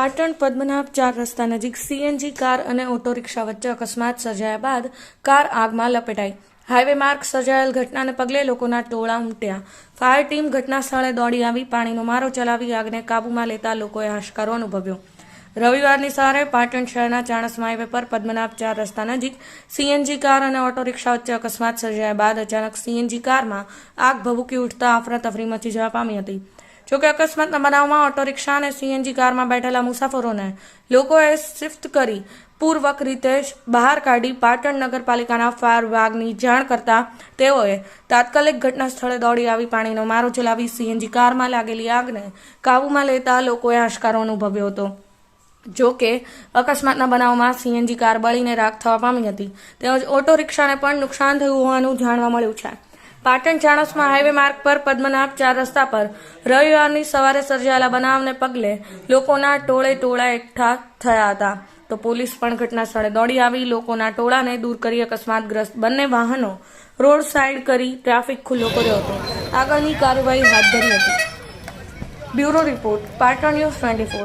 પાટણ પદ્મનાભ 4 રસ્તા નજીક CNG car અને ઓટો રિક્ષા વચ્ચે અકસ્માત સર્જાયા બાદ કાર આગમાં લપેટાઈ। હાઈવે માર્ગ સર્જાયેલ ઘટનાને પગલે લોકોના ટોળા ઉમટ્યા। ફાયર ટીમ ઘટના સ્થળે દોડી આવી પાણીનો મારો ચલાવી આગને કાબૂમાં લેતા લોકોએ હાશકારો અનુભવ્યો। રવિવારની સવારે પાટણ શહેરના ચાણસ્મા હાઈવે પર પદ્મનાભ 4 રસ્તા નજીક સીએનજી કાર અને ઓટો રિક્ષા વચ્ચે અકસ્માત સર્જાયા બાદ અચાનક સીએનજી કારમાં આગ ભભૂકી ઉઠતા અફરાતફરી મચી જવા પામી હતી। જોકે અકસ્માતના બનાવમાં ઓટો રિક્ષા અને સીએનજી કારમાં બેઠેલા મુસાફરોને લોકોએ શિફ્ટ કરી પૂર્વક રીતે બહાર કાઢી પાટણ નગરપાલિકાના ફાયર વિભાગની જાણ કરતા તેઓએ તાત્કાલિક ઘટના સ્થળે દોડી આવી પાણીનો મારો ચલાવી સીએનજી કારમાં લાગેલી આગને કાબૂમાં લેતા લોકોએ હાશકારો અનુભવ્યો હતો। જોકે અકસ્માતના બનાવમાં સીએનજી કાર બળીને રાખ થવા પામી હતી તેમજ ઓટો રિક્ષાને પણ નુકસાન થયું હોવાનું જાણવા મળ્યું છે। પાટણ ચાણસ્મા હાઈવે માર્ગ પર પદ્મનાભ 4 રસ્તા પર રવિવારની સવારે સર્જાયેલા બનાવને પગલે લોકોના ટોળા એકઠા થયા હતા તો પોલીસ પણ ઘટના સ્થળે દોડી આવી લોકોના ટોળાને દૂર કરી અકસ્માતગ્રસ્ત બંને વાહનો રોડ સાઈડ કરી ટ્રાફિક ખુલ્લો કર્યો હતો। આગળની કાર્યવાહી હાથ ધરી હતી। Bureau report, Patan news 24।